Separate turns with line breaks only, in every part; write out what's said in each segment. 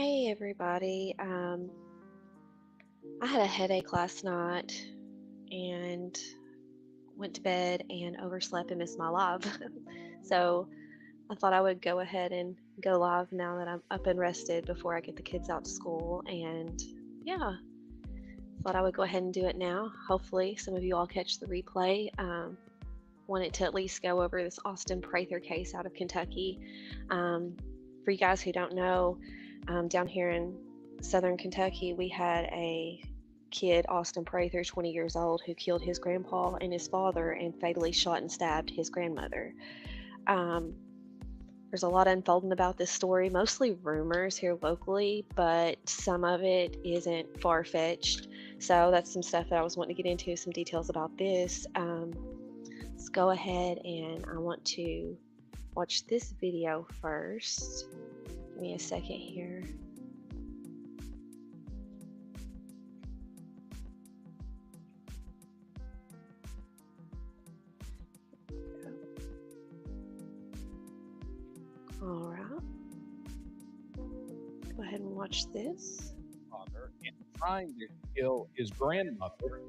Hey everybody. I had a headache last night and went to bed and overslept and missed my live. So I thought I would go ahead and go live now that I'm up and rested before I get the kids out to school. And yeah, thought I would go ahead and do it now. Hopefully, some of you all catch the replay. Wanted to at least go over this Austin Prather case out of Kentucky. For you guys who don't know, down here in southern Kentucky, we had a kid, Austin Prather, 20 years old, who killed his grandpa and his father and fatally shot and stabbed his grandmother. Um, there's a lot unfolding about this story, mostly rumors here locally, but some of it isn't far-fetched. So that's some stuff that I was wanting to get into, some details about this. Let's go ahead and I want to watch this video first. Give me a second here. All right. Go ahead and watch this.
Father in trying to kill his grandmother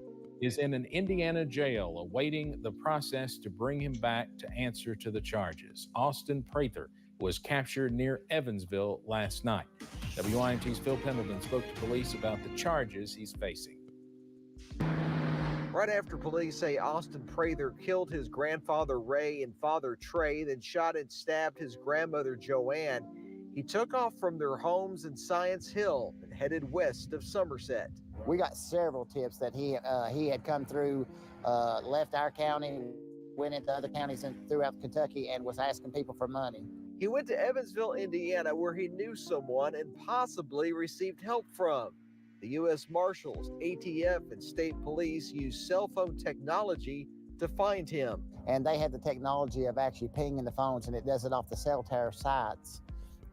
is in an Indiana jail awaiting the process to bring him back to answer to the charges. Austin Prather was captured near Evansville last night. WIMT's Phil Pendleton spoke to police about the charges he's facing.
Right after police say Austin Prather killed his grandfather Ray and father Trey, then shot and stabbed his grandmother Joanne, he took off from their homes in Science Hill and headed west of Somerset.
We got several tips that he had come through, left our county, went into other counties throughout Kentucky, and was asking people for money.
He went to Evansville, Indiana, where he knew someone and possibly received help from. The U.S. Marshals, ATF, and state police used cell phone technology to find him.
And they had the technology of actually pinging the phones, and it does it off the cell tower sites.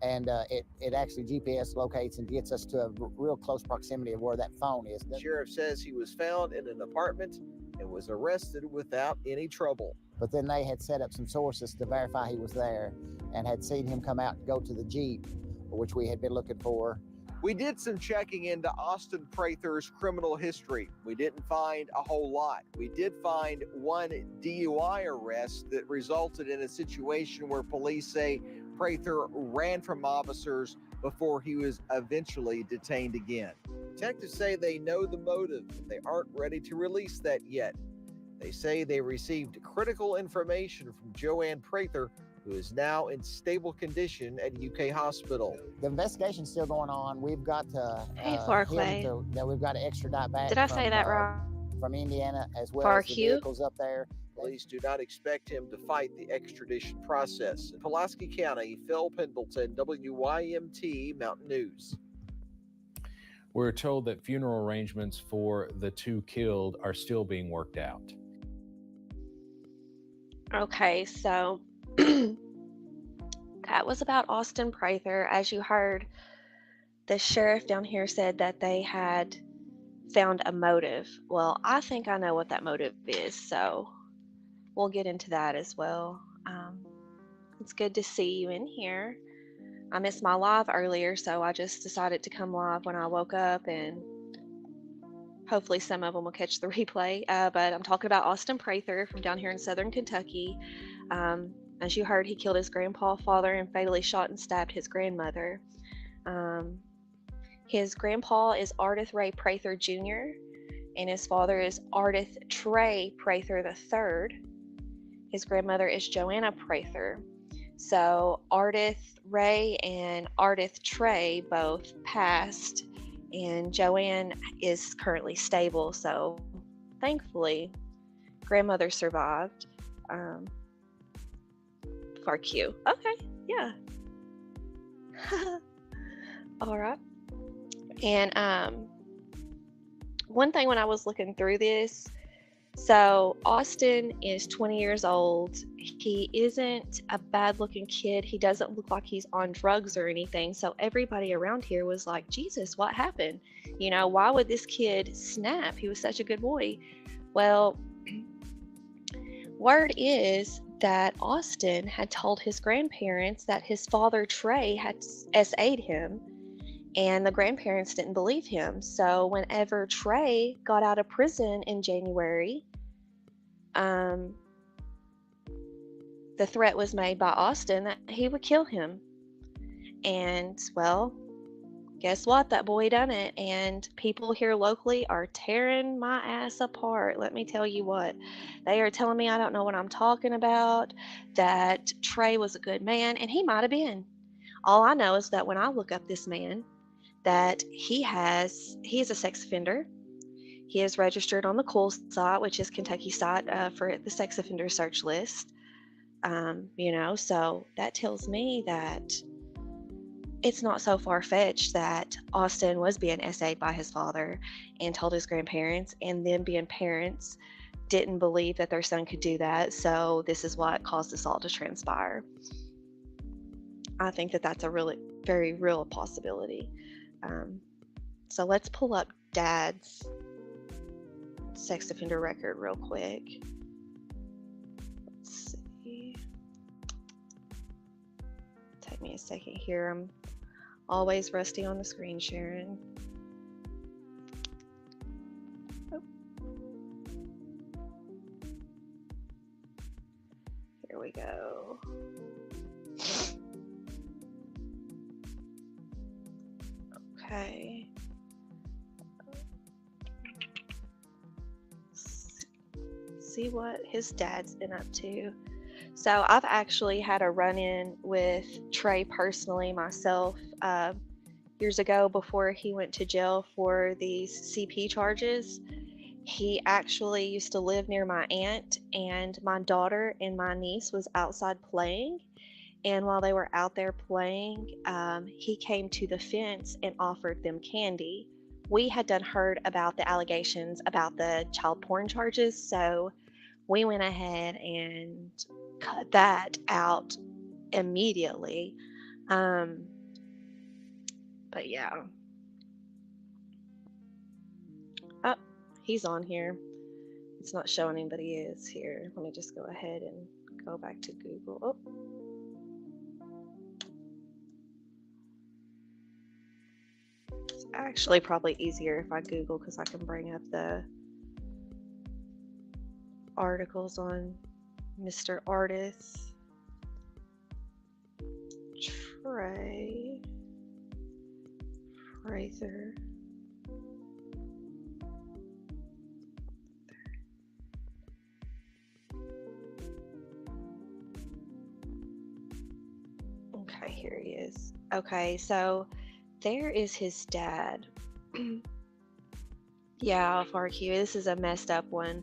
And it actually GPS locates and gets us to a real close proximity of where that phone is.
The sheriff says he was found in an apartment and was arrested without any trouble.
But then they had set up some sources to verify he was there and had seen him come out and go to the Jeep, which we had been looking for.
We did some checking into Austin Prather's criminal history. We didn't find a whole lot. We did find one DUI arrest that resulted in a situation where police say Prather ran from officers before he was eventually detained again. Detectives say they know the motive, but they aren't ready to release that yet. They say they received critical information from Joanne Prather, who is now in stable condition at UK hospital.
The investigation's still going on. We've got to we've got to extradite back.
Did I say that right?
From Indiana, as well as the vehicles up there.
Police do not expect him to fight the extradition process. In Pulaski County, Phil Pendleton, WYMT Mountain News.
We're told that funeral arrangements for the two killed are still being worked out.
Okay, so that was about Austin Prather. As you heard, the sheriff down here said that they had found a motive. Well, I think I know what that motive is, so we'll get into that as well. It's good to see you in here. I missed my live earlier, so I just decided to come live when I woke up, and hopefully some of them will catch the replay. But I'm talking about Austin Prather from down here in southern Kentucky. As you heard, he killed his grandpa, father, and fatally shot and stabbed his grandmother. His grandpa is Ardith Ray Prather Jr., and his father is Ardith Trey Prather III. His grandmother is Joanna Prather. So Ardith Ray and Ardith Trey both passed, and Joanne is currently stable. So thankfully, grandmother survived. Far cute. Okay, yeah. All right. And one thing when I was looking through this, so Austin is 20 years old. He isn't a bad looking kid. He doesn't look like he's on drugs or anything. So everybody around here was like, Jesus, what happened? You know, why would this kid snap? He was such a good boy. Well, word is that Austin had told his grandparents that his father Trey had SA'd him, And the grandparents didn't believe him. So whenever Trey got out of prison in January, um, the threat was made by Austin that he would kill him. And, well, guess what? That boy done it. And people here locally are tearing my ass apart. Let me tell you what. They are telling me I don't know what I'm talking about, that Trey was a good man, and he might have been. All I know is that when I look up this man, that he is a sex offender. He is registered on the COOL site, which is Kentucky site for the sex offender search list. So that tells me that it's not so far-fetched that Austin was being essayed by his father and told his grandparents, and them being parents didn't believe that their son could do that. So this is what caused this all to transpire. I think that that's a really very real possibility. So let's pull up Dad's sex offender record real quick. Let's see. Take me a second here. I'm always rusty on the screen sharing. Oh. Here we go. Okay. See what his dad's been up to. So I've actually had a run-in with Trey personally myself years ago before he went to jail for these CP charges. He actually used to live near my aunt, and my daughter and my niece was outside playing. And while they were out there playing, he came to the fence and offered them candy. We had done heard about the allegations about the child porn charges, so we went ahead and cut that out immediately. But yeah. Oh, he's on here. It's not showing him, but he is here. Let me just go ahead and go back to Google. Oh. It's actually probably easier if I Google, because I can bring up the articles on Mr. Artist Trey Prather. Okay, here he is. Okay, so there is his dad. Yeah, FRQ, this is a messed up one.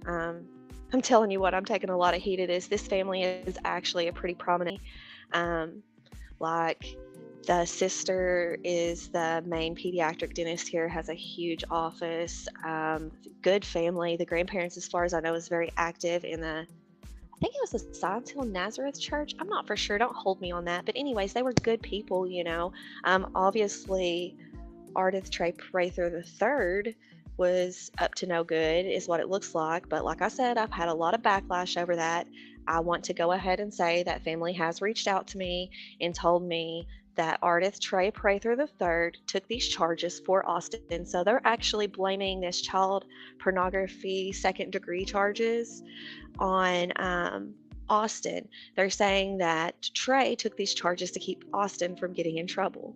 I'm telling you what, I'm taking a lot of heat of this. This family is actually a pretty prominent, like the sister is the main pediatric dentist here, has a huge office, good family. The grandparents, as far as I know, is very active in the, I think it was the Science Hill Nazareth Church. I'm not for sure. Don't hold me on that. But anyways, they were good people, you know. Obviously, Ardith Trey Prather III was up to no good, is what it looks like. But like I said, I've had a lot of backlash over that. I want to go ahead and say that family has reached out to me and told me that Ardith Trey Prather III took these charges for Austin. So they're actually blaming this child pornography second-degree charges on Austin. They're saying that Trey took these charges to keep Austin from getting in trouble.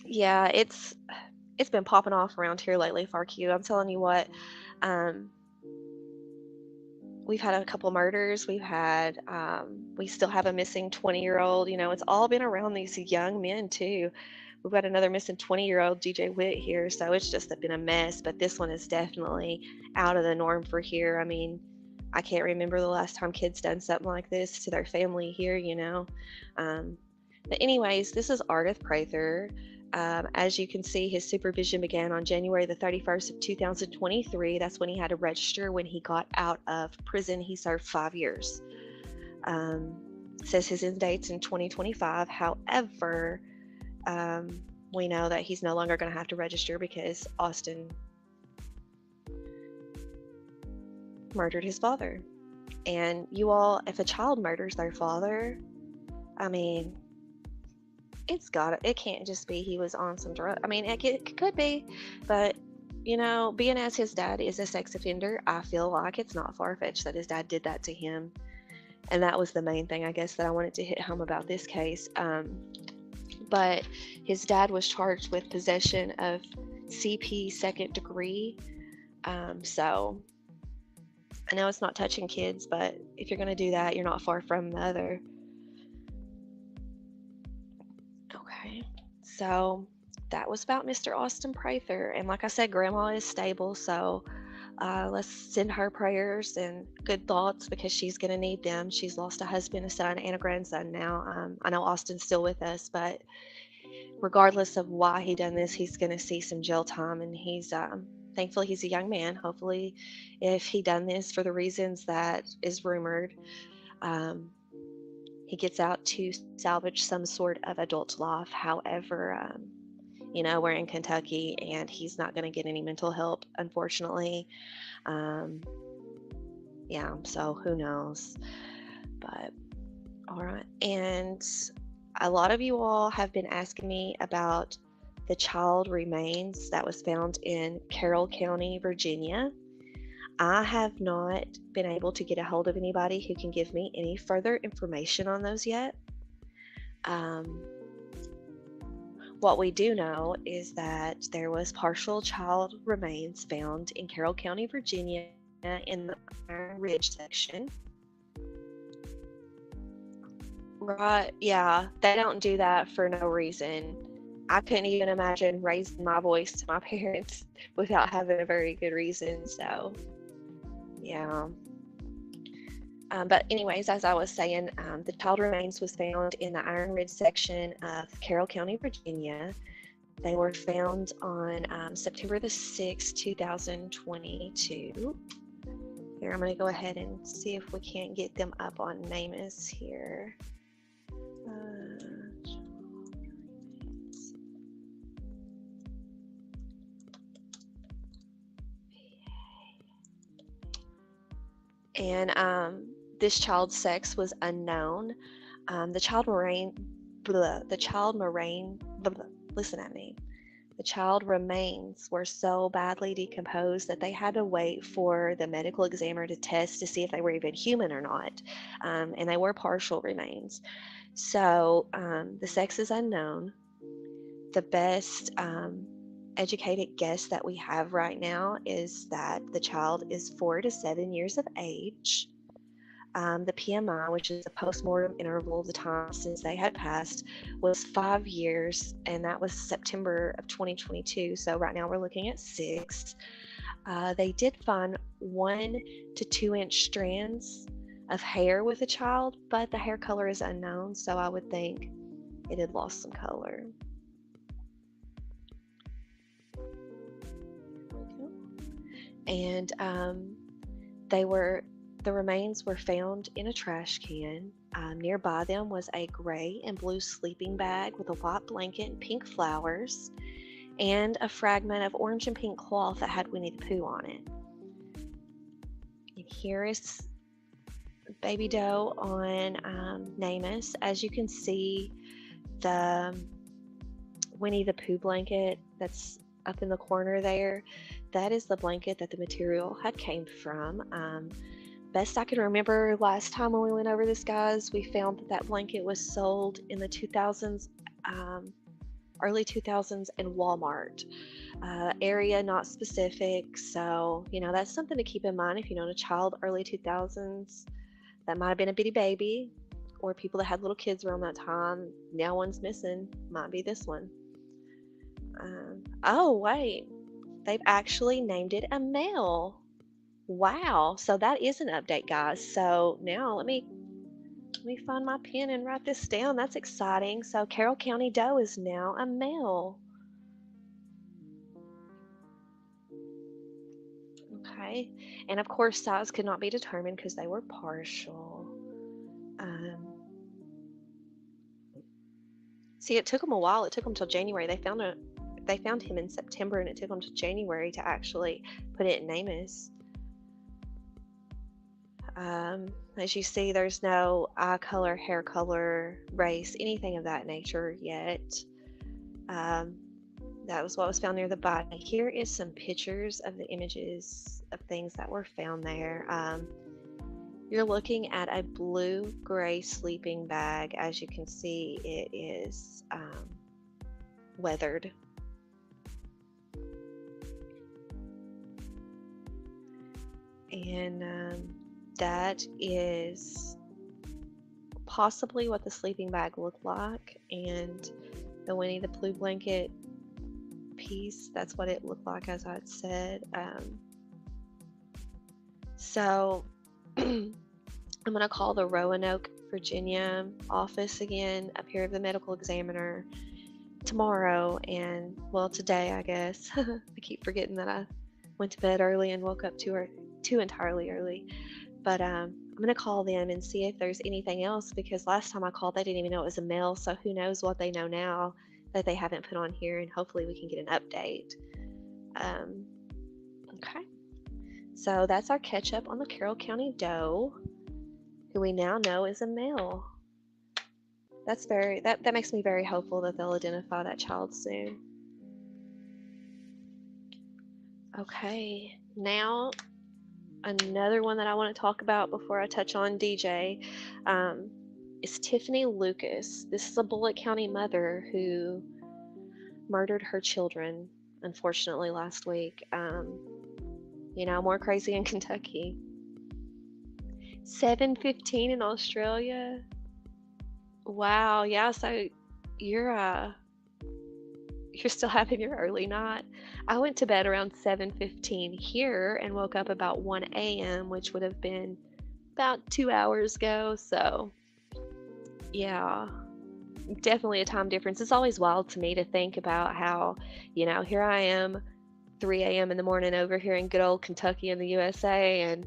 Yeah, it's been popping off around here lately, FARQ. I'm telling you what, we've had a couple murders. We've had, we still have a missing 20-year-old. You know, it's all been around these young men too. We've got another missing 20-year-old, DJ Witt, here. So it's just been a mess. But this one is definitely out of the norm for here. I mean, I can't remember the last time kids done something like this to their family here, you know. But anyways, this is Ardith Prather. As you can see, his supervision began on January the 31st of 2023. That's when he had to register. When he got out of prison, he served 5 years. Says his end date's in 2025. However, we know that he's no longer going to have to register because Austin murdered his father. And you all, if a child murders their father, I mean, it can't just be he was on some drug. I mean, it could be, but being as his dad is a sex offender, I feel like it's not far-fetched that his dad did that to him. And that was the main thing, I guess, that I wanted to hit home about this case. But his dad was charged with possession of CP second degree. So I know it's not touching kids, but if you're going to do that, you're not far from the other. Okay, so that was about Mr. Austin Prather. And like I said, Grandma is stable, so let's send her prayers and good thoughts because she's going to need them. She's lost a husband, a son, and a grandson now. I know Austin's still with us, but regardless of why he done this, he's going to see some jail time, and he's thankfully he's a young man. Hopefully, if he done this for the reasons that is rumored, he gets out to salvage some sort of adult life. However, we're in Kentucky, and he's not going to get any mental help, unfortunately. Yeah, so who knows? But all right, and a lot of you all have been asking me about the child remains that was found in Carroll County, Virginia. I have not been able to get a hold of anybody who can give me any further information on those yet. What we do know is that there was partial child remains found in Carroll County, Virginia, in the Iron Ridge section. Right, yeah, they don't do that for no reason. I couldn't even imagine raising my voice to my parents without having a very good reason, so yeah. But anyways, as I was saying, the child remains was found in the Iron Ridge section of Carroll County, Virginia. They were found on September the 6th, 2022. Here, I'm going to go ahead and see if we can't get them up on NamUs here. And this child's sex was unknown. The child remains were so badly decomposed that they had to wait for the medical examiner to test to see if they were even human or not. And they were partial remains. So the sex is unknown. The best educated guess that we have right now is that the child is 4 to 7 years of age. The PMI, which is the postmortem interval of the time since they had passed, was 5 years, and that was September of 2022. So right now we're looking at 6. They did find 1 to 2 inch strands of hair with the child, but the hair color is unknown, so I would think it had lost some color. And the remains were found in a trash can. Nearby them was a gray and blue sleeping bag with a white blanket and pink flowers, and a fragment of orange and pink cloth that had Winnie the Pooh on it. And here is baby doe on NamUs. As you can see, the Winnie the Pooh blanket that's up in the corner there, that is the blanket that the material had came from. Best I can remember last time when we went over this, guys, we found that blanket was sold in the 2000s, early 2000s in Walmart. Area not specific, so that's something to keep in mind if you know a child early 2000s that might have been a bitty baby, or people that had little kids around that time. Now one's missing, might be this one. Oh wait, they've actually named it a male. Wow, so that is an update, guys. So now let me find my pen and write this down. That's exciting. So Carroll County doe is now a male. Okay, and of course size could not be determined because they were partial. See, it took them a while. It took them till January. They found him in September, and it took them to January to actually put it in NamUs. As you see, there's no eye color, hair color, race, anything of that nature yet. That was what was found near the body. Here is some pictures of the images of things that were found there. You're looking at a blue-gray sleeping bag. As you can see, it is weathered. And that is possibly what the sleeping bag looked like. And the Winnie the Pooh blanket piece, that's what it looked like, as I had said. So I'm going to call the Roanoke, Virginia office again up here of the medical examiner tomorrow, and well, today, I guess. I keep forgetting that I went to bed early and woke up too entirely early. But I'm going to call them and see if there's anything else, because last time I called, they didn't even know it was a male, so who knows what they know now that they haven't put on here, and hopefully we can get an update. Okay. So that's our catch up on the Carroll County doe, who we now know is a male. That makes me very hopeful that they'll identify that child soon. Okay, now another one that I want to talk about before I touch on DJ is Tiffany Lucas. This is a Bullitt County mother who murdered her children, unfortunately, last week. More crazy in Kentucky. 7:15 in Australia. Wow, yeah, so you're still having your early night. I went to bed around 7:15 here and woke up about 1 a.m., which would have been about 2 hours ago. So, yeah, definitely a time difference. It's always wild to me to think about how, here I am, 3 a.m. in the morning over here in good old Kentucky in the USA, and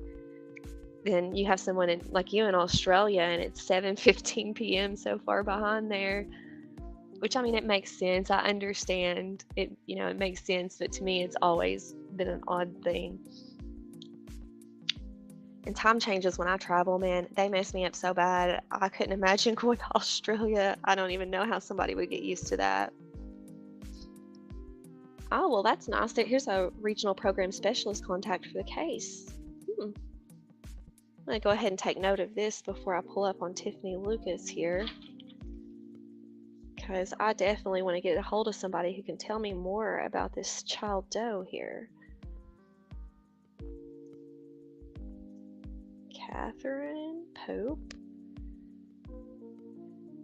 then you have someone like you in Australia, and it's 7:15 p.m. so far behind there. Which, I mean, it makes sense. I understand it, it makes sense, but to me, it's always been an odd thing. And time changes when I travel, man, they mess me up so bad. I couldn't imagine going to Australia. I don't even know how somebody would get used to that. Oh, well, that's nice. Here's a regional program specialist contact for the case. I'm going to go ahead and take note of this before I pull up on Tiffany Lucas here, because I definitely want to get a hold of somebody who can tell me more about this child doe here. Catherine Pope,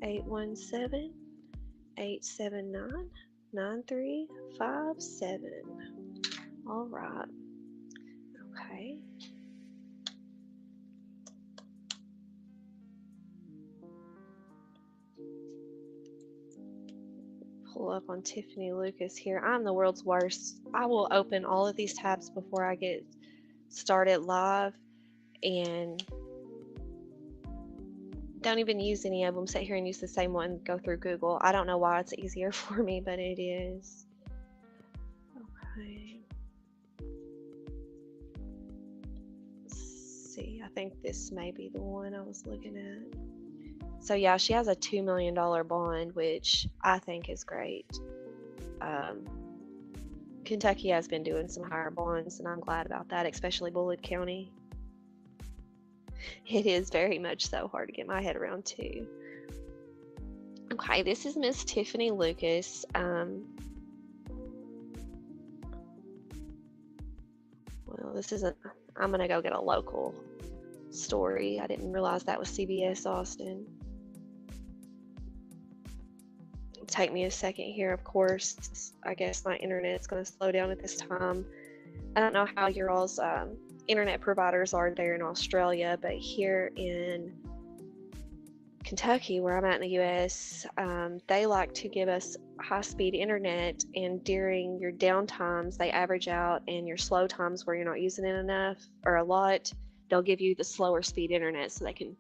817-879-9357. All right. Okay. Pull up on Tiffany Lucas here. I'm the world's worst. I will open all of these tabs before I get started live and don't even use any of them. Sit here and use the same one. Go through Google. I don't know why it's easier for me, but it is. Okay. Let's see. I think this may be the one I was looking at. So yeah, she has a $2 million bond, which I think is great. Kentucky has been doing some higher bonds, and I'm glad about that, especially Bullitt County. It is very much so hard to get my head around too. Okay, this is Miss Tiffany Lucas. Well, this isn't. I'm gonna go get a local story. I didn't realize that was CBS Austin. Take me a second here, of course. I guess my internet's going to slow down at this time. I don't know how your all's internet providers are there in Australia, but here in Kentucky, where I'm at in the US, they like to give us high-speed internet, and during your downtimes, they average out, and your slow times where you're not using it enough or a lot, they'll give you the slower speed internet so they can,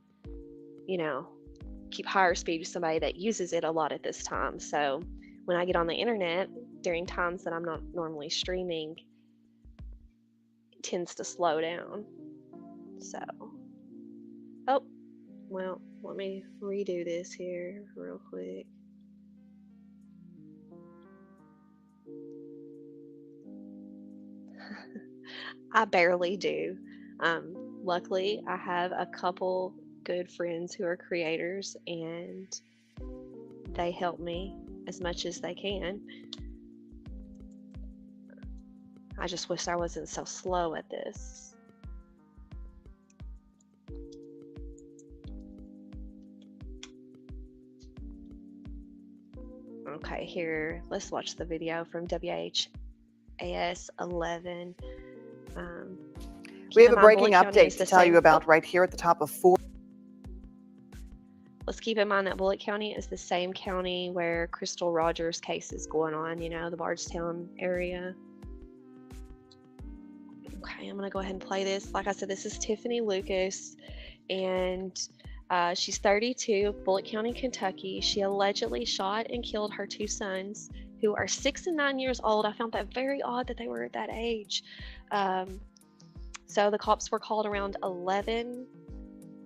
keep higher speed with somebody that uses it a lot at this time. So when I get on the internet during times that I'm not normally streaming, it tends to slow down. So Well, let me redo this here real quick. I barely do. Luckily, I have a couple good friends who are creators, and they help me as much as they can. I just wish I wasn't so slow at this. Okay, here, let's watch the video from WHAS 11.
We have a breaking update to tell you about right here at the top of 4.
Let's keep in mind that Bullitt County is the same county where Crystal Rogers' case is going on, you know, the Bardstown area. Okay, I'm going to go ahead and play this. Like I said, this is Tiffany Lucas, and she's 32, Bullitt County, Kentucky. She allegedly shot and killed her 2 sons, who are 6 and 9 years old. I found that very odd that they were at that age. So the cops were called around 11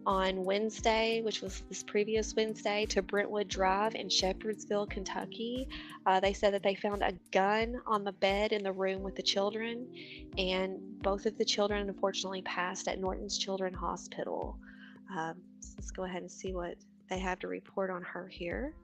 on Wednesday, which was this previous Wednesday, to Brentwood Drive in Shepherdsville, Kentucky. They said that they found a gun on the bed in the room with the children, and both of the children unfortunately passed at Norton's Children's Hospital. So let's go ahead and see what they have to report on her here.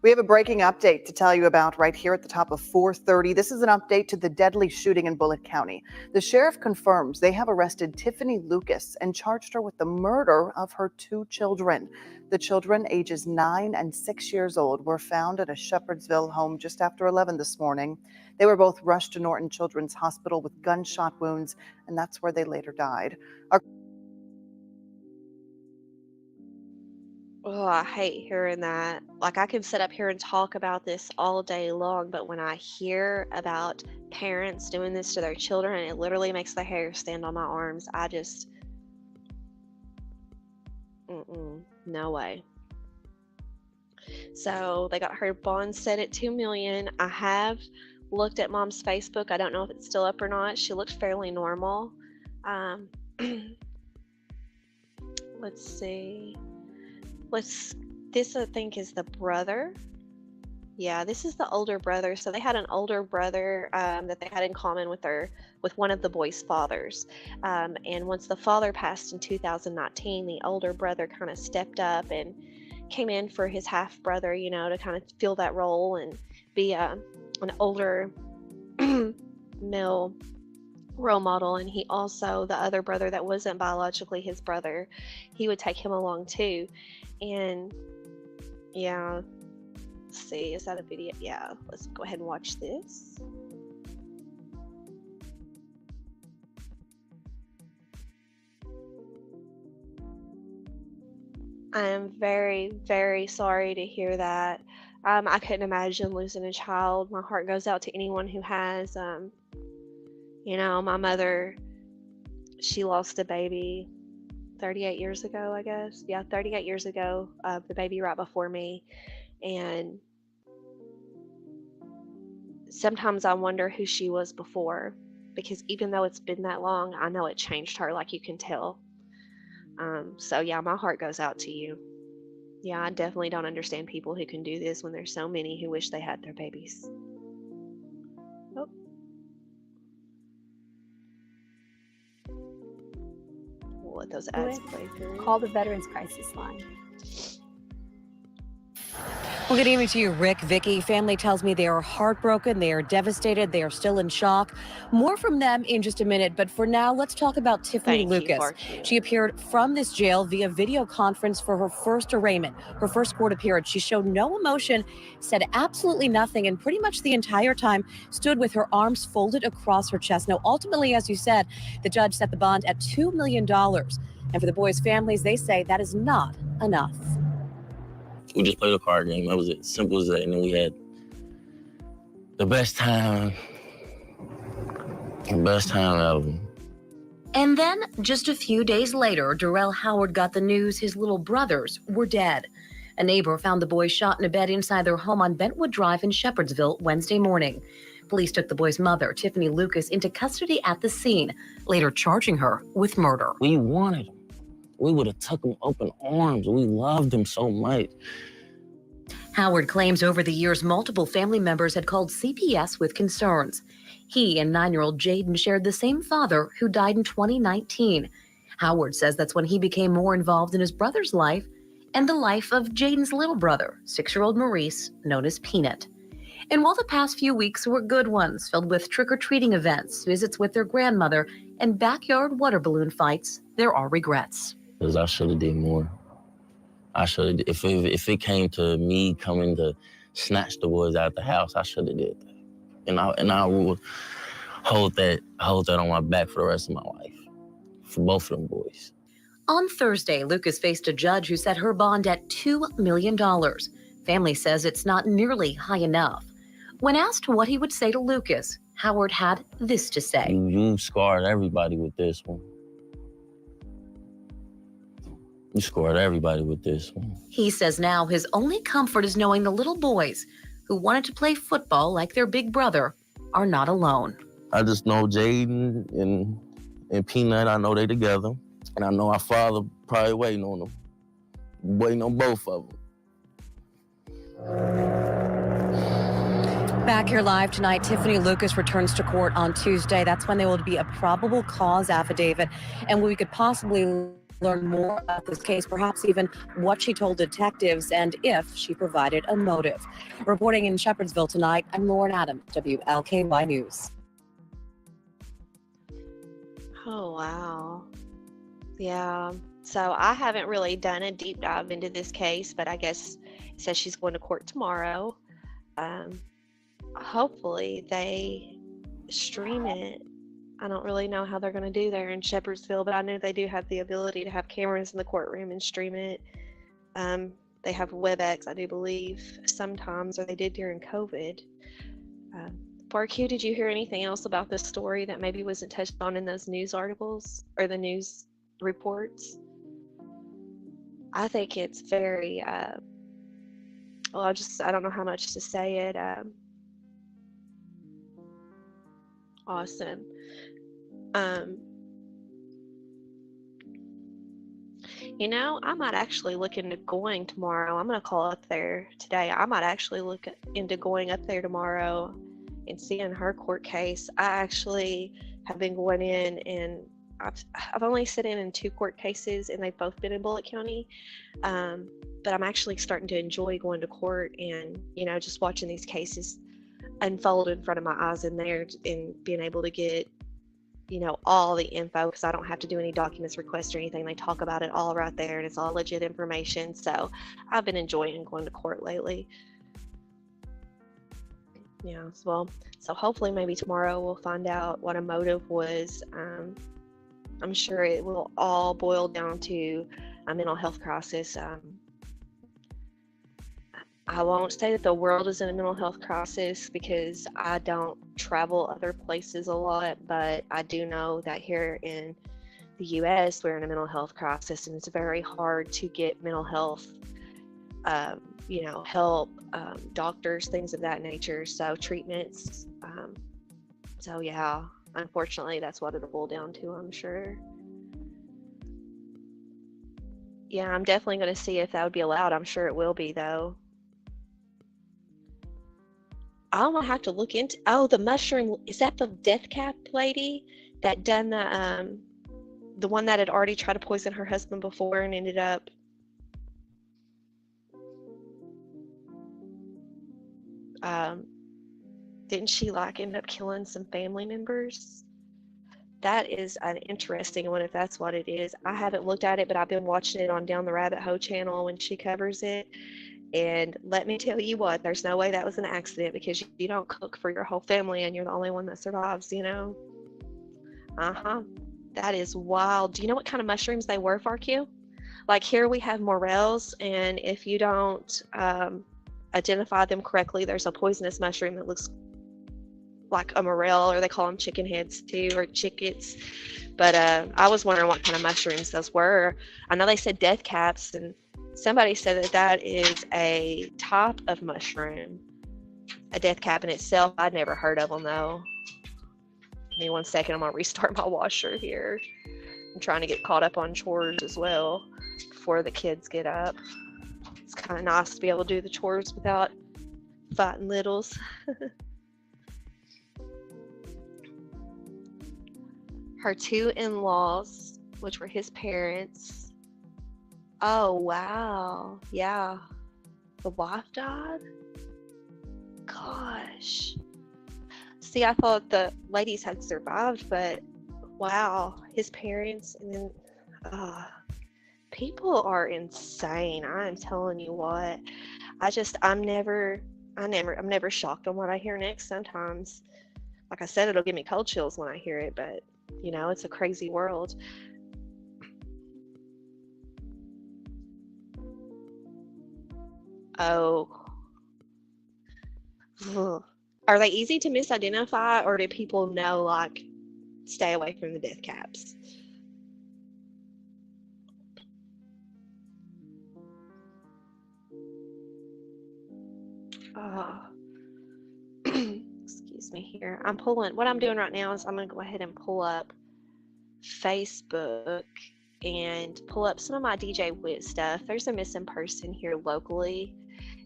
We have a breaking update to tell you about right here at the top of 4:30. This is an update to the deadly shooting in Bullitt County. The sheriff confirms they have arrested Tiffany Lucas and charged her with the murder of her 2 children. The children, ages 9 and 6 years old, were found at a Shepherdsville home just after 11 this morning. They were both rushed to Norton Children's Hospital with gunshot wounds, and that's where they later died.
Oh, I hate hearing that. Like, I can sit up here and talk about this all day long, but when I hear about parents doing this to their children, it literally makes the hair stand on my arms. I just, no way. So they got her bond set at $2 million. I have looked at Mom's Facebook. I don't know if it's still up or not. She looked fairly normal. Let's see. This I think is the brother. Yeah, this is the older brother. So they had an older brother that they had in common with one of the boys' fathers. And once the father passed in 2019, the older brother kind of stepped up and came in for his half brother, you know, to kind of fill that role and be an older male role model. And he also, the other brother that wasn't biologically his brother, he would take him along too. And yeah, let's see, is that a video? Yeah, let's go ahead and watch this. I am very, very sorry to hear that. I couldn't imagine losing a child. My heart goes out to anyone who has. You know, my mother, she lost a baby 38 years ago, I guess. Yeah, 38 years ago, the baby right before me. And sometimes I wonder who she was before, because even though it's been that long, I know it changed her, like you can tell. So yeah, my heart goes out to you. Yeah, I definitely don't understand people who can do this when there's so many who wish they had their babies. Oh. We'll let those ads play through.
Call the Veterans Crisis Line.
Well, good evening to you, Rick, Vicky. Family tells me they are heartbroken. They are devastated. They are still in shock. More from them in just a minute. But for now, let's talk about Tiffany Lucas. She appeared from this jail via video conference for her first arraignment, her first court appearance. She showed no emotion, said absolutely nothing, and pretty much the entire time stood with her arms folded across her chest. Now, ultimately, as you said, the judge set the bond at $2 million. And for the boys' families, they say that is not enough.
We just played a card game. That was it. Simple as that. And then we had the best time ever.
And then, just a few days later, Darrell Howard got the news his little brothers were dead. A neighbor found the boys shot in a bed inside their home on Bentwood Drive in Shepherdsville Wednesday morning. Police took the boys' mother, Tiffany Lucas, into custody at the scene, later charging her with murder.
We wanted them. we would have took him open arms. We loved him so much.
Howard claims over the years, multiple family members had called CPS with concerns. He and 9-year-old Jaden shared the same father who died in 2019. Howard says that's when he became more involved in his brother's life and the life of Jaden's little brother, 6-year-old Maurice, known as Peanut. And while the past few weeks were good ones, filled with trick-or-treating events, visits with their grandmother, and backyard water balloon fights, there are regrets.
Because I should have did more. I should have, if it came to me coming to snatch the boys out the house, I should have did that. And I will hold that on my back for the rest of my life, for both of them boys.
On Thursday, Lucas faced a judge who set her bond at $2 million. Family says it's not nearly high enough. When asked what he would say to Lucas, Howard had this to say.
You scarred everybody with this one. You scored everybody with this one.
He says now his only comfort is knowing the little boys who wanted to play football like their big brother are not alone.
I just know Jaden and Peanut, I know they together. And I know our father probably waiting on them. Waiting on both of them.
Back here live tonight, Tiffany Lucas returns to court on Tuesday. That's when there will be a probable cause affidavit, and we could possibly learn more about this case, perhaps even what she told detectives and if she provided a motive. Reporting in Shepherdsville tonight, I'm Lauren Adams, WLKY News.
Oh, wow. Yeah. So I haven't really done a deep dive into this case, but I guess it says she's going to court tomorrow. Hopefully they stream it. I don't really know how they're going to do there in Shepherdsville, but I know they do have the ability to have cameras in the courtroom and stream it. They have WebEx, I do believe, sometimes, or they did during COVID. Barq, did you hear anything else about this story that maybe wasn't touched on in those news articles or the news reports? I think it's very, I don't know how much to say it. Awesome. I might actually look into going tomorrow. I'm going to call up there today. I might actually look into going up there tomorrow and seeing her court case. I actually have been going in, and I've only sat in 2 court cases, and they've both been in Bullitt County. But I'm actually starting to enjoy going to court and, just watching these cases unfold in front of my eyes in there and being able to get, all the info, because I don't have to do any documents request or anything. They talk about it all right there, and it's all legit information. So I've been enjoying going to court lately. Yeah, so hopefully maybe tomorrow we'll find out what a motive was. I'm sure it will all boil down to a mental health crisis. I won't say that the world is in a mental health crisis because I don't travel other places a lot, but I do know that here in the U.S. we're in a mental health crisis, and it's very hard to get mental health, help, doctors, things of that nature, so treatments. So yeah, unfortunately, that's what it'll boil down to, I'm sure. Yeah, I'm definitely going to see if that would be allowed. I'm sure it will be, though. I'm gonna have to look into. Oh, the mushroom. Is that the death cap lady that done the one that had already tried to poison her husband before and ended up? Didn't she end up killing some family members? That is an interesting one if that's what it is. I haven't looked at it, but I've been watching it on Down the Rabbit Hole channel when she covers it. And let me tell you what, there's no way that was an accident, because you don't cook for your whole family and you're the only one that survives, That is wild. Do you know what kind of mushrooms they were, Farq? Like here we have morels, and if you don't identify them correctly, there's a poisonous mushroom that looks like a morel, or they call them chicken heads too, or chickens. But I was wondering what kind of mushrooms those were. I know they said death caps, and somebody said that is a type of mushroom, a death cap in itself. I'd never heard of them though. Give me 1 second, I'm gonna restart my washer here. I'm trying to get caught up on chores as well before the kids get up. It's kind of nice to be able to do the chores without fighting littles. Her two in-laws, which were his parents. Oh, wow. Yeah. The wife died? Gosh. See, I thought the ladies had survived, but wow, his parents, and then people are insane. I'm telling you what. I'm never shocked on what I hear next. Sometimes, like I said, it'll give me cold chills when I hear it, but you know, it's a crazy world. Oh. Ugh. Are they easy to misidentify, or do people know, like, stay away from the death caps? Excuse me here. What I'm doing right now is I'm going to go ahead and pull up Facebook and pull up some of my DJ Witt stuff. There's a missing person here locally,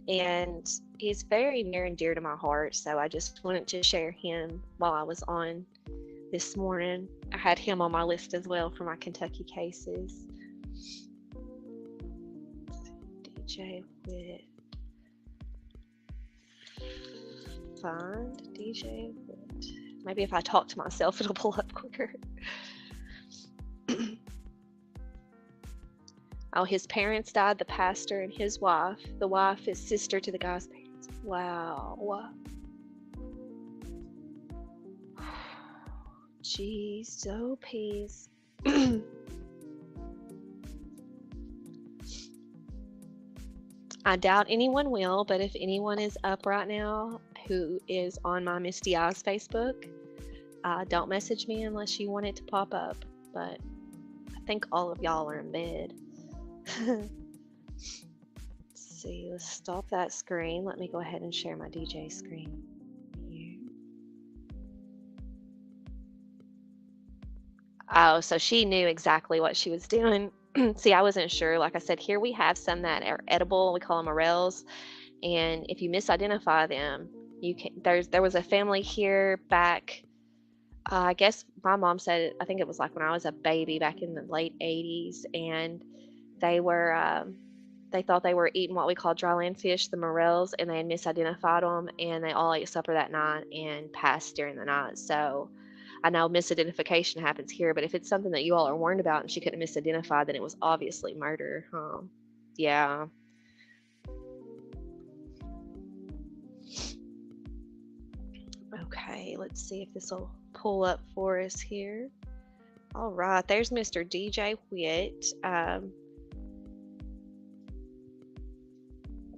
and he's very near and dear to my heart, so I just wanted to share him while I was on this morning. I had him on my list as well for my Kentucky cases. DJ Witt. Find DJ Witt. Maybe if I talk to myself, it'll pull up quicker. Oh, his parents died, the pastor and his wife. The wife is sister to the guy's parents. Wow. Jeez, oh peas. I doubt anyone will, but if anyone is up right now who is on my Misty Eyes Facebook, don't message me unless you want it to pop up. But I think all of y'all are in bed. Let's see, let's stop that screen. Let me go ahead and share my DJ screen here. Oh, so she knew exactly what she was doing. See, I wasn't sure. Like I said, here we have some that are edible. We call them morels. And if you misidentify them, you can. There was a family here back. I guess my mom said, I think it was like when I was a baby back in the late 80s, and they thought they were eating what we call dryland fish, the morels, and they had misidentified them, and they all ate supper that night and passed during the night. So I know misidentification happens here, but if it's something that you all are warned about and she couldn't misidentify, then it was obviously murder. Yeah. Okay, let's see if this will pull up for us here. All right, there's Mr. DJ Witt.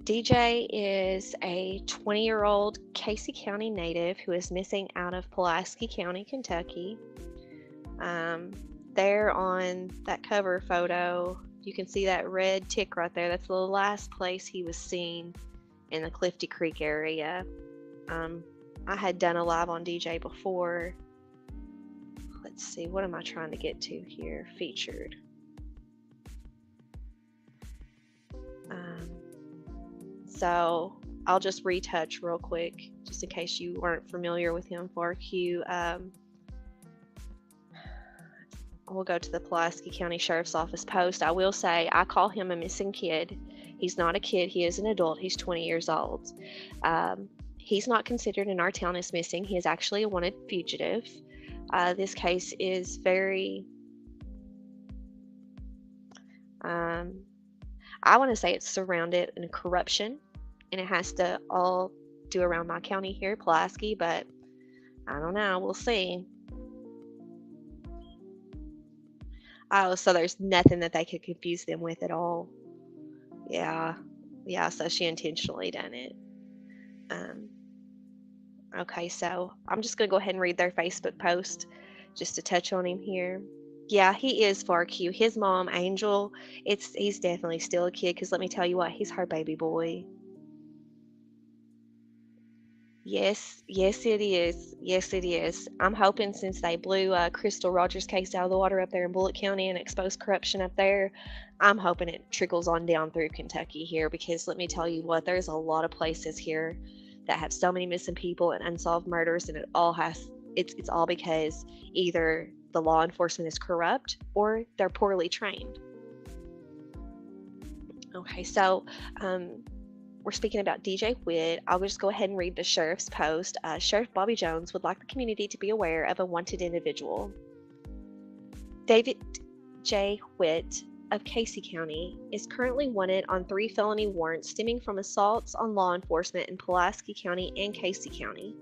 DJ is a 20-year-old Casey County native who is missing out of Pulaski County, Kentucky. There on that cover photo, you can see that red tick right there. That's the last place he was seen in the Clifty Creek area. I had done a live on DJ before. Let's see, what am I trying to get to here? Featured. So I'll just retouch real quick, just in case you weren't familiar with him. FARQ. We'll go to the Pulaski County Sheriff's Office post. I will say I call him a missing kid. He's not a kid. He is an adult. He's 20 years old. He's not considered in our town as missing. He is actually a wanted fugitive. This case is very, I want to say it's surrounded in corruption, and it has to all do around my county here, Pulaski, but I don't know. We'll see. Oh, so there's nothing that they could confuse them with at all. Yeah, so she intentionally done it. Okay, so I'm just going to go ahead and read their Facebook post just to touch on him here. Yeah, he is FARQ. His mom, Angel, he's definitely still a kid, because let me tell you what, he's her baby boy. Yes, yes, it is. Yes, it is. I'm hoping since they blew Crystal Rogers' case out of the water up there in Bullitt County and exposed corruption up there, I'm hoping it trickles on down through Kentucky here because let me tell you what, there's a lot of places here that have so many missing people and unsolved murders, and it's all because either the law enforcement is corrupt or they're poorly trained. Okay, so we're speaking about DJ Witt. I'll just go ahead and read the sheriff's post. Sheriff Bobby Jones would like the community to be aware of a wanted individual. David J. Witt of Casey County is currently wanted on 3 felony warrants stemming from assaults on law enforcement in Pulaski County and Casey County.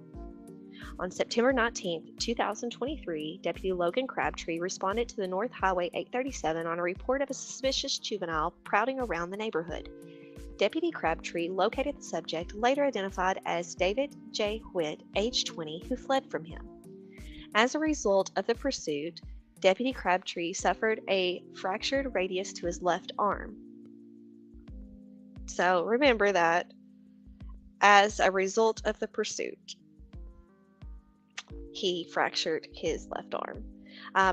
On September 19, 2023, Deputy Logan Crabtree responded to the North Highway 837 on a report of a suspicious juvenile prowling around the neighborhood. Deputy Crabtree located the subject, later identified as David J. Witt, age 20, who fled from him. As a result of the pursuit, Deputy Crabtree suffered a fractured radius to his left arm. So remember that. As a result of the pursuit, he fractured his left arm.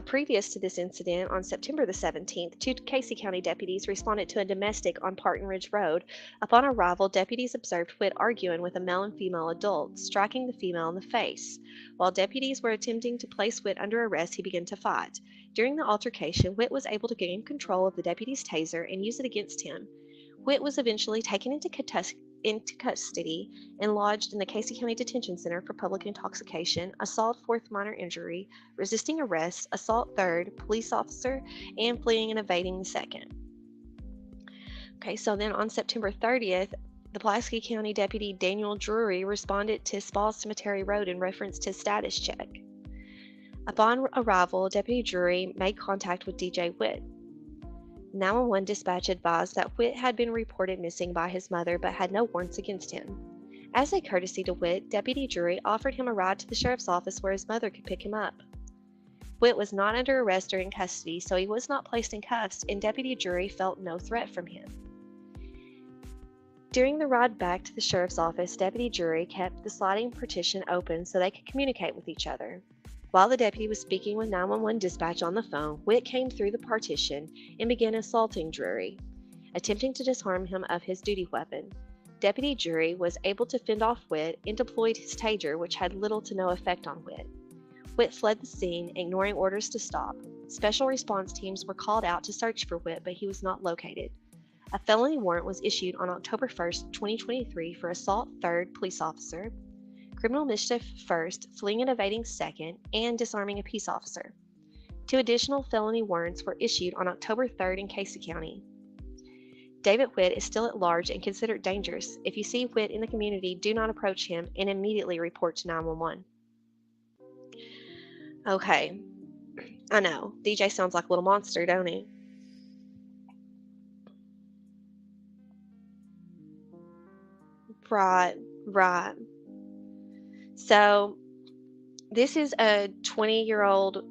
Previous to this incident, on September the 17th, 2 Casey County deputies responded to a domestic on Parton Ridge Road. Upon arrival, deputies observed Witt arguing with a male and female adult, striking the female in the face. While deputies were attempting to place Witt under arrest, he began to fight. During the altercation, Witt was able to gain control of the deputy's taser and use it against him. Witt was eventually taken into custody and lodged in the Casey County Detention Center for public intoxication, assault 4th minor injury, resisting arrest, assault 3rd, police officer, and fleeing and evading the 2nd. Okay, so then on September 30th, the Pulaski County Deputy Daniel Drury responded to Spall Cemetery Road in reference to status check. Upon arrival, Deputy Drury made contact with DJ Witt. 911 dispatch advised that Witt had been reported missing by his mother but had no warrants against him. As a courtesy to Witt, Deputy Drury offered him a ride to the sheriff's office where his mother could pick him up. Witt was not under arrest or in custody, so he was not placed in cuffs, and Deputy Drury felt no threat from him. During the ride back to the sheriff's office, Deputy Drury kept the sliding partition open so they could communicate with each other. While the deputy was speaking with 911 dispatch on the phone, Witt came through the partition and began assaulting Drury, attempting to disarm him of his duty weapon. Deputy Drury was able to fend off Witt and deployed his taser, which had little to no effect on Witt. Witt fled the scene, ignoring orders to stop. Special response teams were called out to search for Witt, but he was not located. A felony warrant was issued on October 1st, 2023 for assault 3rd police officer, criminal mischief 1st, fleeing and evading 2nd, and disarming a peace officer. 2 additional felony warrants were issued on October 3rd in Casey County. David Witt is still at large and considered dangerous. If you see Witt in the community, do not approach him and immediately report to 911. Okay, I know, DJ sounds like a little monster, don't he? Right. So, this is a 20-year-old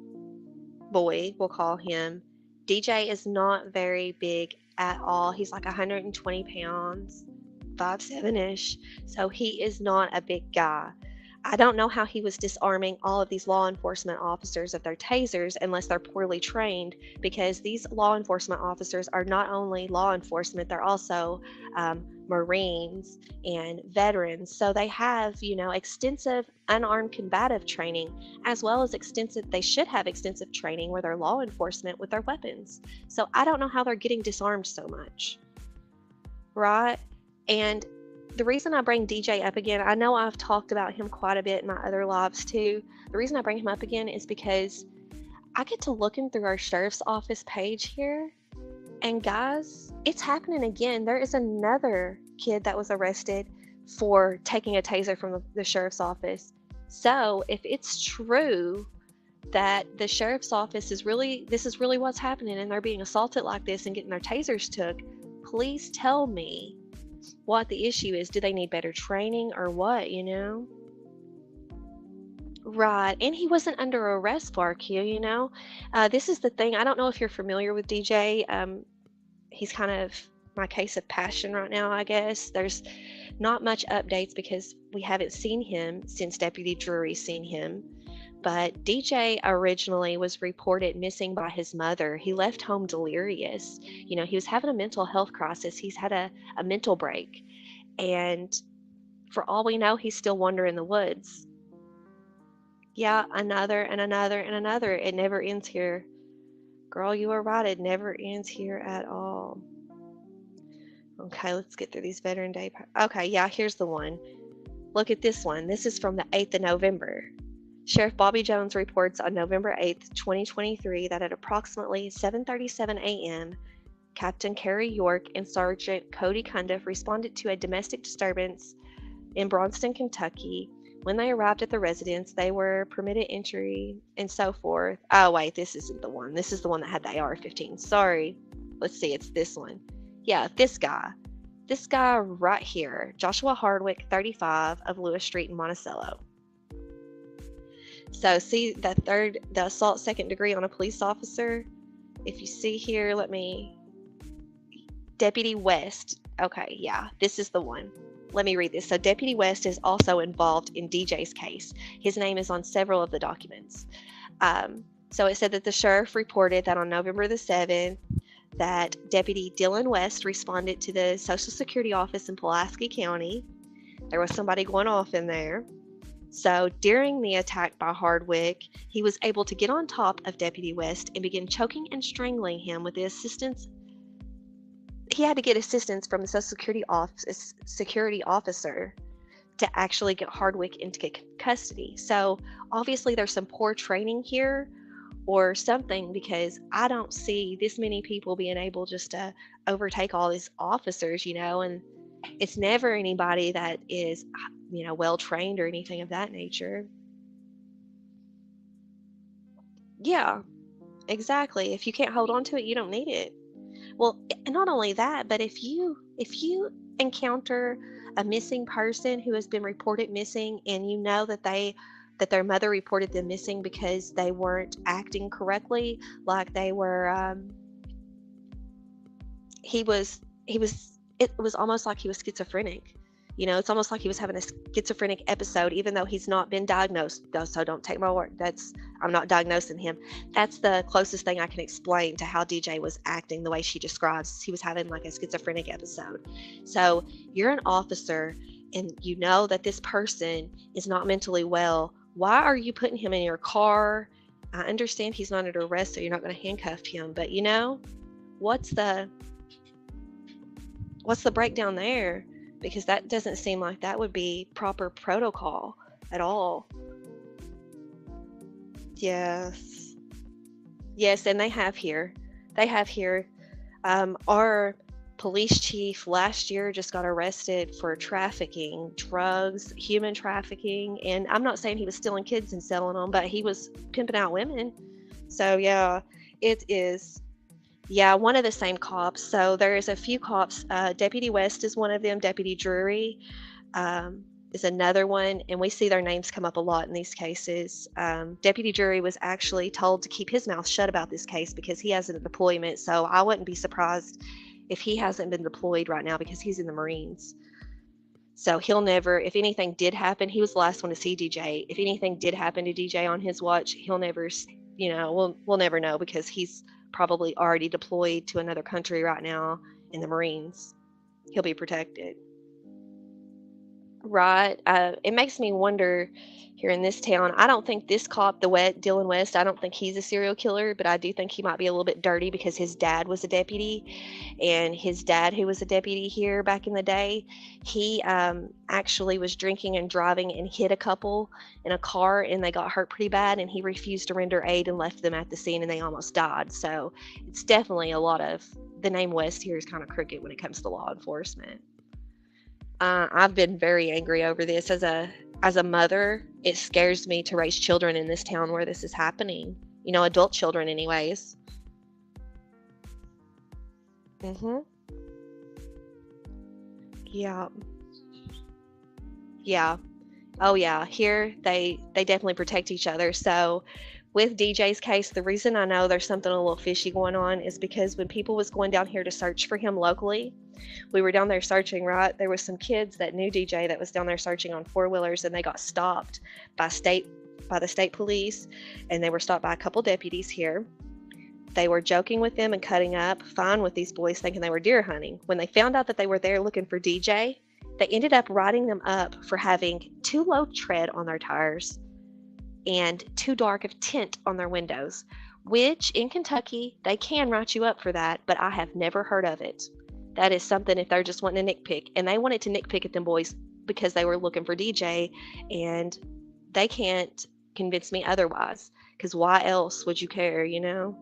boy, we'll call him. DJ is not very big at all. He's like 120 pounds, 5'7"-ish. So he is not a big guy. I don't know how he was disarming all of these law enforcement officers of their tasers unless they're poorly trained, because these law enforcement officers are not only law enforcement, they're also Marines and veterans. So they have, extensive unarmed combative training, as well as they should have extensive training where they're law enforcement with their weapons. So I don't know how they're getting disarmed so much. Right? And the reason I bring DJ up again, I know I've talked about him quite a bit in my other lives too. The reason I bring him up again is because I get to looking through our sheriff's office page here, and guys, it's happening again. There is another kid that was arrested for taking a taser from the sheriff's office. So if it's true that the sheriff's office this is really what's happening, and they're being assaulted like this and getting their tasers took, please tell me what the issue is. Do they need better training or what, Right, and he wasn't under arrest for Q, this is the thing. I don't know if you're familiar with DJ. He's kind of my case of passion right now, I guess. There's Not much updates because we haven't seen him since Deputy Drury seen him. But DJ originally was reported missing by his mother. He left home delirious. You know, he was having a mental health crisis. He's had a mental break. And for all we know, he's still wandering in the woods. Yeah, another and another and another. It never ends here. Girl, you were right. It never ends here at all. Okay, let's get through these Veteran Day. Okay, yeah, here's the one. Look at this one. This is from the 8th of November. Sheriff Bobby Jones reports on November 8th, 2023, that at approximately 7:37 a.m., Captain Kerry York and Sergeant Cody Cundiff responded to a domestic disturbance in Braunston, Kentucky. When they arrived at the residence, they were permitted entry and so forth. Oh, wait, this isn't the one. This is the one that had the AR-15. Sorry. Let's see, it's this one. Yeah, this guy. This guy right here, Joshua Hardwick, 35, of Lewis Street in Monticello. So see the assault second degree on a police officer? If you see here, Deputy West. Okay, yeah, this is the one. Let me read this. So Deputy West is also involved in DJ's case. His name is on several of the documents. So it said that the sheriff reported that on November the 7th, that Deputy Dylan West responded to the Social Security office in Pulaski County. There was somebody going off in there. So during the attack by Hardwick, he was able to get on top of Deputy West and begin choking and strangling him with the assistance. He had to get assistance from the Social Security officer to actually get Hardwick into custody. So obviously there's some poor training here or something, because I don't see this many people being able just to overtake all these officers, and it's never anybody that is, well trained or anything of that nature. Yeah, exactly. If you can't hold on to it, you don't need it. Well, and not only that, but if you encounter a missing person who has been reported missing, and you know that their mother reported them missing because they weren't acting correctly, like they were, it was almost like he was schizophrenic. It's almost like he was having a schizophrenic episode, even though he's not been diagnosed. So don't take my word. I'm not diagnosing him. That's the closest thing I can explain to how DJ was acting, the way she describes. He was having like a schizophrenic episode. So you're an officer and you know that this person is not mentally well. Why are you putting him in your car? I understand he's not under arrest, so you're not going to handcuff him. But what's the breakdown there? Because that doesn't seem like that would be proper protocol at all. Yes, and they have here, our police chief last year just got arrested for trafficking, drugs, human trafficking, and I'm not saying he was stealing kids and selling them, but he was pimping out women. So yeah, it is. Yeah, one of the same cops. So there's a few cops. Deputy West is one of them. Deputy Drury is another one. And we see their names come up a lot in these cases. Deputy Drury was actually told to keep his mouth shut about this case because he has a deployment. So I wouldn't be surprised if he hasn't been deployed right now because he's in the Marines. So he'll never, if anything did happen, he was the last one to see DJ. If anything did happen to DJ on his watch, he'll never, we'll never know because he's probably already deployed to another country right now in the Marines. He'll be protected. Right. It makes me wonder here in this town. I don't think this cop, Dylan West, I don't think he's a serial killer, but I do think he might be a little bit dirty because his dad was a deputy, and his dad, who was a deputy here back in the day, he actually was drinking and driving and hit a couple in a car, and they got hurt pretty bad, and he refused to render aid and left them at the scene, and they almost died. So it's definitely the name West here is kind of crooked when it comes to law enforcement. I've been very angry over this. As a mother, it scares me to raise children in this town where this is happening. Adult children anyways. Yeah. Yeah. Oh yeah. Here they definitely protect each other. So with DJ's case, the reason I know there's something a little fishy going on is because when people was going down here to search for him locally, we were down there searching, right? There was some kids that knew DJ that was down there searching on four-wheelers, and they got stopped by the state police, and they were stopped by a couple deputies here. They were joking with them and cutting up fine with these boys, thinking they were deer hunting. When they found out that they were there looking for DJ, they ended up writing them up for having too low tread on their tires and too dark of tint on their windows, which in Kentucky, they can write you up for that, but I have never heard of it. That is something if they're just wanting to nitpick, and they wanted to nitpick at them boys because they were looking for DJ, and they can't convince me otherwise, because why else would you care, you know?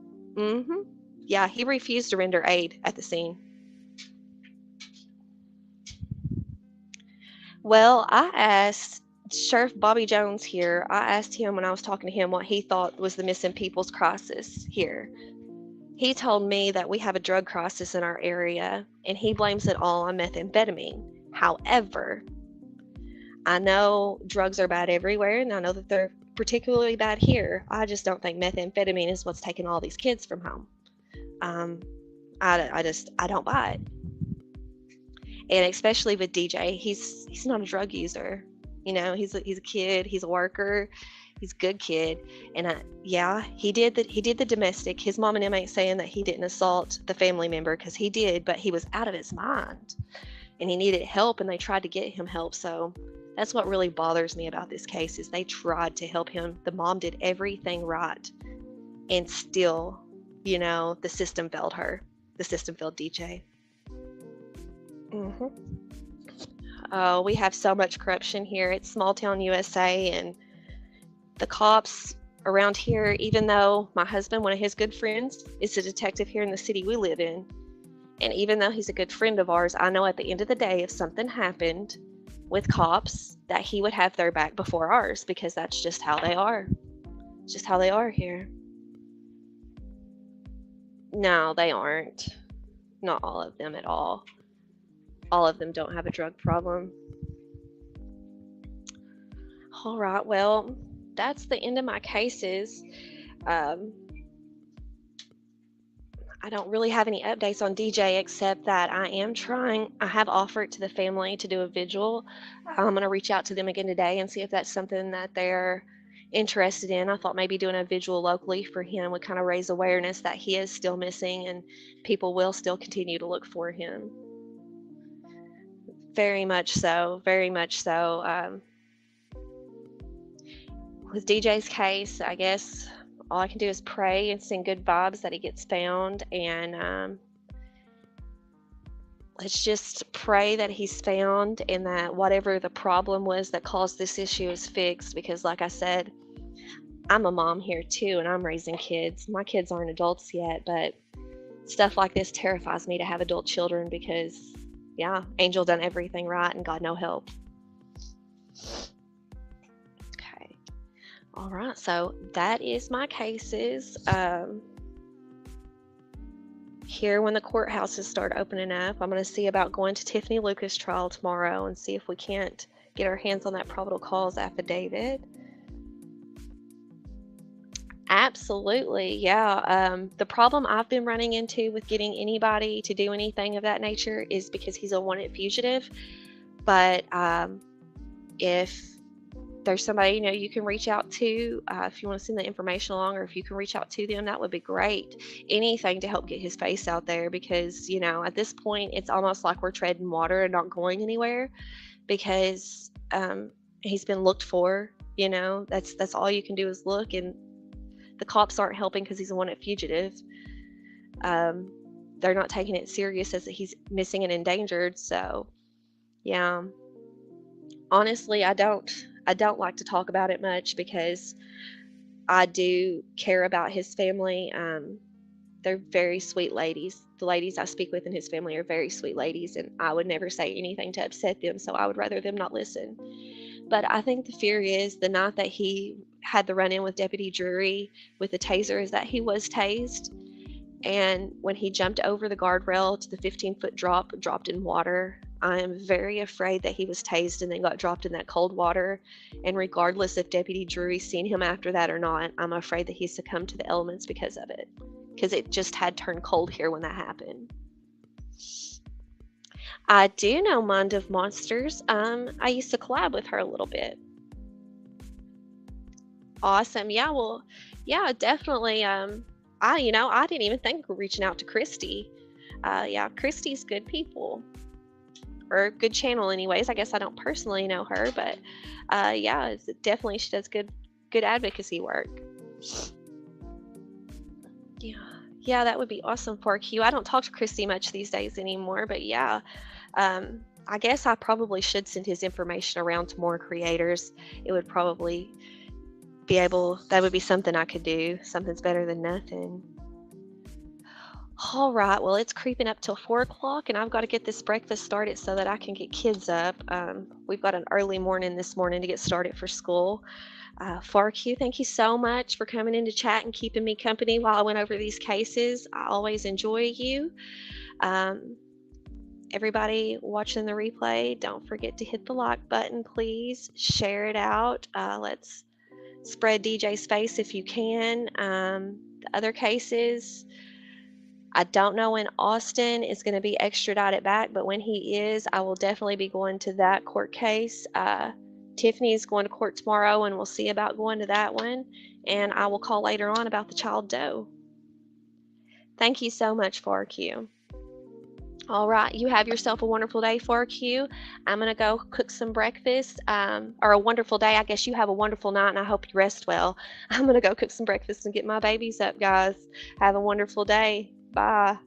Yeah, he refused to render aid at the scene. Well, I asked Sheriff Bobby Jones here, I asked him when I was talking to him what he thought was the missing people's crisis here. He told me that we have a drug crisis in our area, and he blames it all on methamphetamine. However, I know drugs are bad everywhere, and I know that they're particularly bad here. I just don't think methamphetamine is what's taking all these kids from home. I don't buy it. And especially with DJ, he's not a drug user. You know, he's a kid, he's a worker, he's a good kid. And he did the domestic. His mom and him ain't saying that he didn't assault the family member, because he did, but he was out of his mind and he needed help, and they tried to get him help. So that's what really bothers me about this case, is they tried to help him. The mom did everything right, and still, you know, the system failed her. The system failed DJ. Oh, we have so much corruption here. It's small town USA, and the cops around here, even though my husband, one of his good friends, is a detective here in the city we live in, and even though he's a good friend of ours, I know at the end of the day, if something happened with cops, that he would have their back before ours, because that's just how they are. It's just how they are here. No, they aren't. Not all of them at all. All of them don't have a drug problem. All right, well, that's the end of my cases. I don't really have any updates on DJ, except that I have offered to the family to do a vigil. I'm going to reach out to them again today and see if that's something that they're interested in. I thought maybe doing a vigil locally for him would kind of raise awareness that he is still missing, and people will still continue to look for him. Very much so, very much so. With DJ's case, I guess all I can do is pray and send good vibes that he gets found, and let's just pray that he's found, and that whatever the problem was that caused this issue is fixed, because like I said, I'm a mom here too, and I'm raising kids. My kids aren't adults yet, but stuff like this terrifies me to have adult children, because yeah, Angel done everything right and got no help. Okay. All right, so that is my cases. Here, when the courthouses start opening up, I'm going to see about going to Tiffany Lucas' trial tomorrow and see if we can't get our hands on that probable cause affidavit. Absolutely, yeah. The problem I've been running into with getting anybody to do anything of that nature is because he's a wanted fugitive. But if there's somebody, you know, you can reach out to, if you want to send the information along, or if you can reach out to them, that would be great. Anything to help get his face out there, because, you know, at this point, it's almost like we're treading water and not going anywhere, because he's been looked for. You know, that's all you can do is look, and the cops aren't helping because he's a wanted fugitive. They're not taking it serious as he's missing and endangered. So, yeah. Honestly, I don't like to talk about it much, because I do care about his family. They're very sweet ladies. The ladies I speak with in his family are very sweet ladies, and I would never say anything to upset them, so I would rather them not listen. But I think the fear is the night that he had the run-in with Deputy Drury with the taser is that he was tased, and when he jumped over the guardrail to the 15-foot drop, dropped in water, I am very afraid that he was tased and then got dropped in that cold water. And regardless if Deputy Drury's seen him after that or not, I'm afraid that he succumbed to the elements because of it. Because it just had turned cold here when that happened. I do know Mind of Monsters. I used to collab with her a little bit. Awesome. Yeah, well, yeah, definitely. I didn't even think of reaching out to Christy. Yeah, Christy's good people. Or good channel anyways. I guess I don't personally know her, but yeah, definitely she does good advocacy work. Yeah, that would be awesome for Q. I don't talk to Christy much these days anymore, but yeah, I guess I probably should send his information around to more creators. It would probably that would be something I could do. Something's better than nothing. All right, well, it's creeping up till 4 o'clock, and I've got to get this breakfast started so that I can get kids up. We've got an early morning this morning to get started for school. FARQ, thank you so much for coming into chat and keeping me company while I went over these cases. I always enjoy you. Everybody watching the replay, don't forget to hit the like button, please. Share it out. Let's spread DJ's face if you can. The other cases, I don't know when Austin is going to be extradited back, but when he is, I will definitely be going to that court case. Tiffany is going to court tomorrow, and we'll see about going to that one. And I will call later on about the child doe. Thank you so much, FARQ. All right, you have yourself a wonderful day, FARQ. I'm going to go cook some breakfast, or a wonderful day. I guess you have a wonderful night, and I hope you rest well. I'm going to go cook some breakfast and get my babies up, guys. Have a wonderful day. Bye.